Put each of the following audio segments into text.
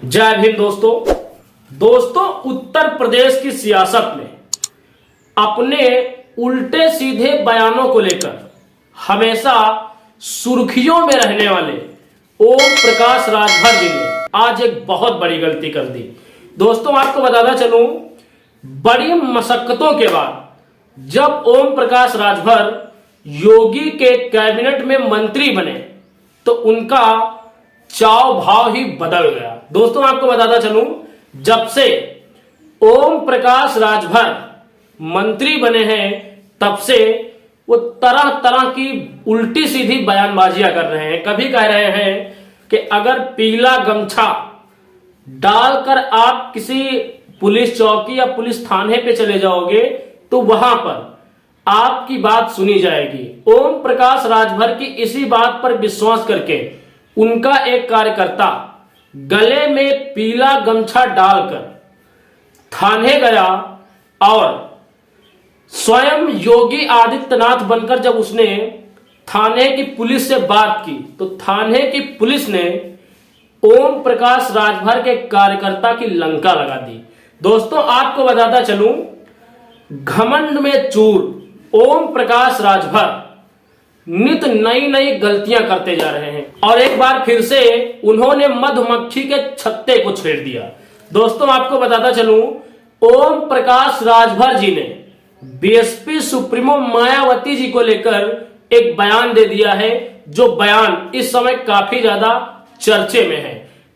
जय भीम दोस्तों उत्तर प्रदेश की सियासत में अपने उल्टे सीधे बयानों को लेकर हमेशा सुर्खियों में रहने वाले ओम प्रकाश राजभर जी ने आज एक बहुत बड़ी गलती कर दी। दोस्तों आपको बताता चलूं, बड़ी मशक्कतों के बाद जब ओम प्रकाश राजभर योगी के कैबिनेट में मंत्री बने तो उनका चाव भाव ही बदल गया। दोस्तों आपको बताता चलूं, जब से ओम प्रकाश राजभर मंत्री बने हैं तब से वो तरह तरह की उल्टी सीधी बयानबाजियां कर रहे हैं। कभी कह रहे हैं कि अगर पीला गमछा डालकर आप किसी पुलिस चौकी या पुलिस थाने पे चले जाओगे तो वहां पर आपकी बात सुनी जाएगी। ओम प्रकाश राजभर की इसी बात पर विश्वास करके उनका एक कार्यकर्ता गले में पीला गमछा डालकर थाने गया और स्वयं योगी आदित्यनाथ बनकर जब उसने थाने की पुलिस से बात की तो थाने की पुलिस ने ओम प्रकाश राजभर के कार्यकर्ता की लंका लगा दी। दोस्तों आपको बताता चलूं, घमंड में चूर ओम प्रकाश राजभर नित नई नई गलतियां करते जा रहे हैं और एक बार फिर से उन्होंने मधुमक्खी के छत्ते को छेड़ दिया। दोस्तों आपको बताता चलूं, ओम प्रकाश राजभर जी ने बीएसपी सुप्रीमो मायावती जी को लेकर एक बयान दे दिया है, जो बयान इस समय काफी ज्यादा चर्चे में है।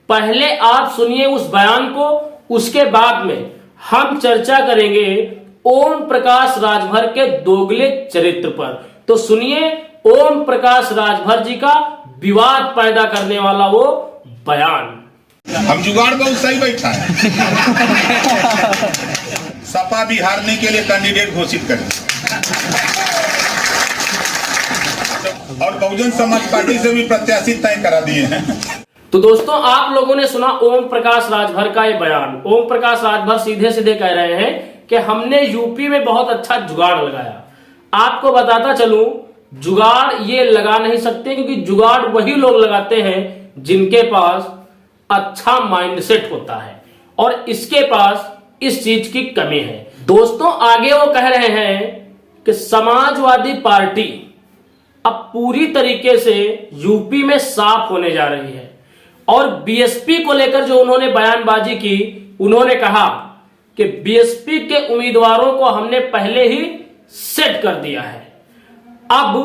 पहले आप सुनिए उस बयान को, उसके बाद में हम चर्चा करेंगे ओम प्रकाश राजभर के दोगले चरित्र पर। तो सुनिए ओम प्रकाश राजभर जी का विवाद पैदा करने वाला वो बयान। हम जुगाड़ बहुत सही बैठा है। सपा भी हारने के लिए कैंडिडेट घोषित करें और बहुजन समाज पार्टी से भी प्रत्याशी तय करा दिए हैं। तो दोस्तों आप लोगों ने सुना ओम प्रकाश राजभर का ये बयान। ओम प्रकाश राजभर सीधे सीधे कह रहे हैं कि हमने यूपी में बहुत अच्छा जुगाड़ लगाया। आपको बताता चलूं, जुगाड़ ये लगा नहीं सकते क्योंकि जुगाड़ वही लोग लगाते हैं जिनके पास अच्छा माइंडसेट होता है और इसके पास इस चीज की कमी है। दोस्तों आगे वो कह रहे हैं कि समाजवादी पार्टी अब पूरी तरीके से यूपी में साफ होने जा रही है और बीएसपी को लेकर जो उन्होंने बयानबाजी की, उन्होंने कहा कि बीएसपी के उम्मीदवारों को हमने पहले ही सेट कर दिया है। अब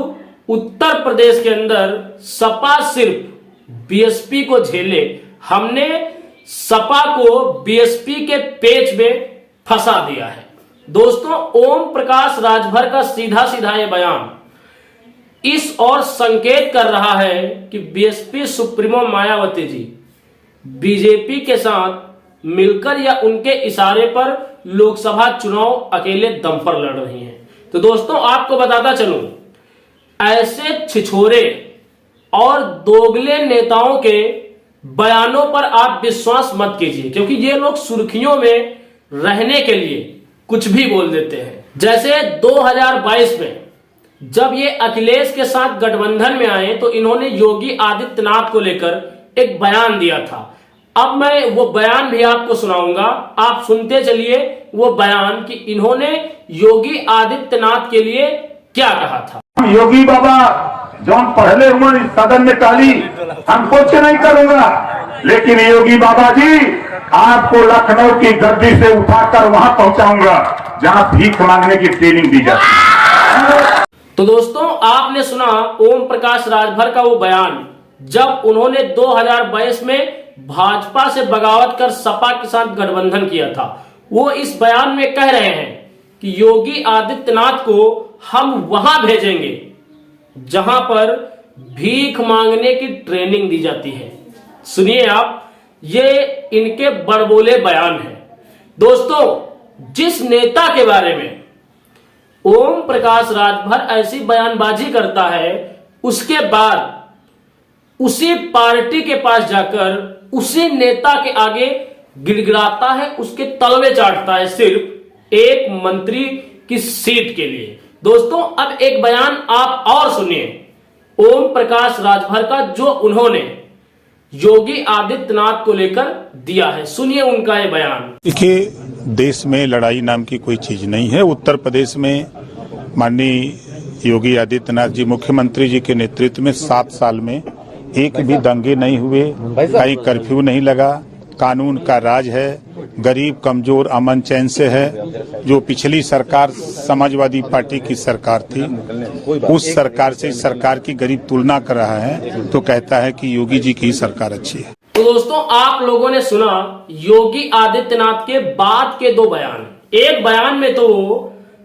उत्तर प्रदेश के अंदर सपा सिर्फ बीएसपी को झेले, हमने सपा को बीएसपी के पेच में फंसा दिया है। दोस्तों ओम प्रकाश राजभर का सीधा सीधा ये बयान इस और संकेत कर रहा है कि BSP supremo Mayawati ji BJP के साथ मिलकर या उनके इशारे पर लोकसभा चुनाव अकेले दम पर लड़ रही हैं। तो दोस्तों आपको बताता चलूं, ऐसे छिछोरे और दोगले नेताओं के बयानों पर आप विश्वास मत कीजिए क्योंकि ये लोग सुर्खियों में रहने के लिए कुछ भी बोल देते हैं। जैसे 2022 में जब ये अखिलेश के साथ गठबंधन में आए तो इन्होंने योगी आदित्यनाथ को लेकर एक बयान दिया था। अब मैं वो बयान भी आपको सुनाऊंगा, आप सुनते चलिए वो बयान कि इन्होंने योगी आदित्यनाथ के लिए क्या कहा था। योगी बाबा जौन पहले उम्र इस सदन में टाली, हम कुछ नहीं करूंगा, लेकिन योगी बाबा जी आपको लखनऊ की गद्दी से उठाकर वहां पहुंचाऊंगा जहां भीख मांगने की ट्रेनिंग दी जाती है। तो दोस्तों आपने सुना ओम प्रकाश राजभर का वो बयान जब उन्होंने 2022 में भाजपा से बगावत कर सपा के साथ गठबंधन किया था। वो इस बयान में कह रहे हैं कि योगी आदित्यनाथ को हम वहां भेजेंगे जहां पर भीख मांगने की ट्रेनिंग दी जाती है। सुनिए आप, ये इनके बड़बोले बयान है। दोस्तों जिस नेता के बारे में ओम प्रकाश राजभर ऐसी बयानबाजी करता है, उसके बाद उसी पार्टी के पास जाकर उसी नेता के आगे गिड़गिड़ाता है, उसके तलवे चाटता है सिर्फ एक मंत्री की सीट के लिए। दोस्तों अब एक बयान आप और सुनिए ओम प्रकाश राजभर का, जो उन्होंने योगी आदित्यनाथ को लेकर दिया है। सुनिए उनका ये बयान। देखिए, देश में लड़ाई नाम की कोई चीज नहीं है। उत्तर प्रदेश में माननीय योगी आदित्यनाथ जी मुख्यमंत्री जी के नेतृत्व में 7 साल में एक भी दंगे नहीं हुए, कहीं कर्फ्यू नहीं लगा, कानून का राज है, गरीब कमजोर अमन चैन से है। जो पिछली सरकार समाजवादी पार्टी की सरकार थी, उस सरकार से इस सरकार की गरीब तुलना कर रहा है तो कहता है कि योगी जी की सरकार अच्छी है। तो दोस्तों, आप लोगों ने सुना योगी आदित्यनाथ के बाद के 2 बयान। एक बयान में तो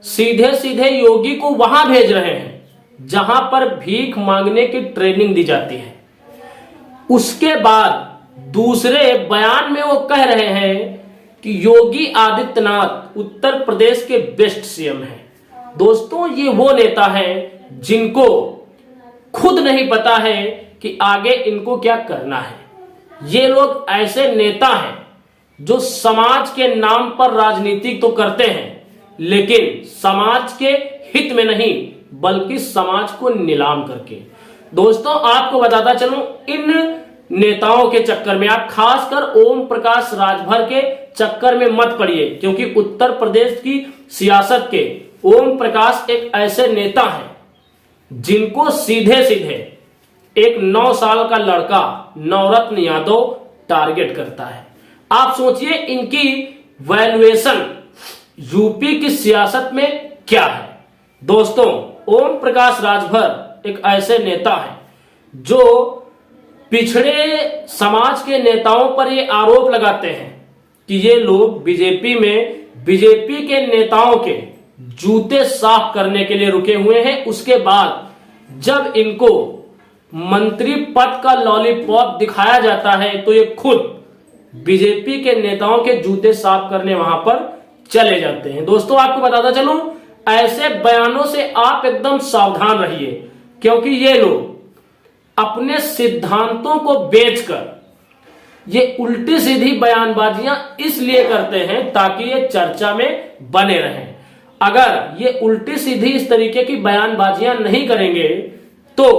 सीधे सीधे योगी को वहां भेज रहे हैं जहां पर भीख मांगने की ट्रेनिंग दी जाती है। उसके बाद दूसरे बयान में वो कह रहे हैं कि योगी आदित्यनाथ उत्तर प्रदेश के बेस्ट सीएम हैं। दोस्तों, ये वो नेता हैं जिनको खुद नहीं पता है कि आगे इनको क्या करना है। ये लोग ऐसे नेता हैं जो समाज के नाम पर राजनीति तो करते हैं, लेकिन समाज के हित में नहीं बल्कि समाज को नीलाम करके। दोस्तों, आपको बताता चलूं, इन नेताओं के चक्कर में आप खासकर ओम प्रकाश राजभर के चक्कर में मत पड़िए, क्योंकि उत्तर प्रदेश की सियासत के ओम प्रकाश एक ऐसे नेता हैं जिनको सीधे सीधे एक 9 साल का लड़का नवरत्न यादव टारगेट करता है। आप सोचिए इनकी वैल्यूएशन यूपी की सियासत में क्या है। दोस्तों, ओम प्रकाश राजभर एक ऐसे नेता हैं जो पिछड़े समाज के नेताओं पर ये आरोप लगाते हैं कि ये लोग बीजेपी के नेताओं के जूते साफ करने के लिए रुके हुए हैं। उसके बाद जब इनको मंत्री पद का लॉलीपॉप दिखाया जाता है तो ये खुद बीजेपी के नेताओं के जूते साफ करने वहां पर चले जाते हैं। दोस्तों, आपको बताता चलूं, ऐसे बयानों से आप एकदम सावधान रहिए, क्योंकि ये लोग अपने सिद्धांतों को बेचकर ये उल्टी सीधी बयानबाजियां इसलिए करते हैं ताकि ये चर्चा में बने रहें। अगर ये उल्टी सीधी इस तरीके की बयानबाजियां नहीं करेंगे तो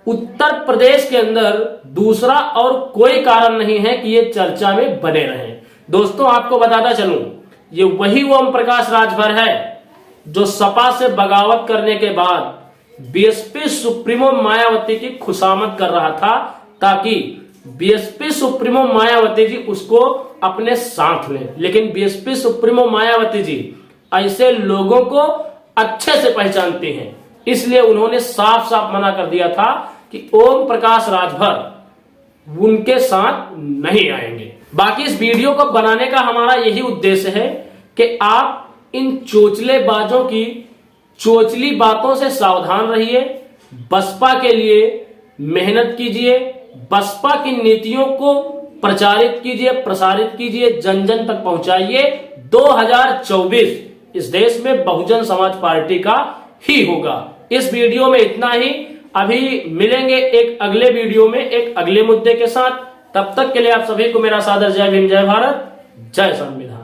उत्तर प्रदेश के अंदर दूसरा और कोई कारण नहीं है कि ये चर्चा में बने रहें। दोस्तों, आपको बताता चलूं, ये वही ओम प्रकाश राजभर है जो सपा से बगावत करने के बाद बीएसपी सुप्रीमो मायावती की खुशामद कर रहा था ताकि बीएसपी सुप्रीमो मायावती जी उसको अपने साथ लें। लेकिन बीएसपी सुप्रीमो मायावती जी ऐसे लोगों को अच्छे से पहचानती हैं, इसलिए उन्होंने साफ साफ मना कर दिया था कि ओम प्रकाश राजभर उनके साथ नहीं आएंगे। बाकी इस वीडियो को बनाने का हमारा यही उद्देश्य है कि आप इन चोचलेबाजों की चोचली बातों से सावधान रहिए, बसपा के लिए मेहनत कीजिए, बसपा की नीतियों को प्रचारित कीजिए, प्रसारित कीजिए, जन जन तक पहुंचाइए। 2024 इस देश में बहुजन समाज पार्टी का ही होगा। इस वीडियो में इतना ही। अभी मिलेंगे एक अगले वीडियो में एक अगले मुद्दे के साथ। तब तक के लिए आप सभी को मेरा सादर जय भीम, जय भारत, जय संविधान।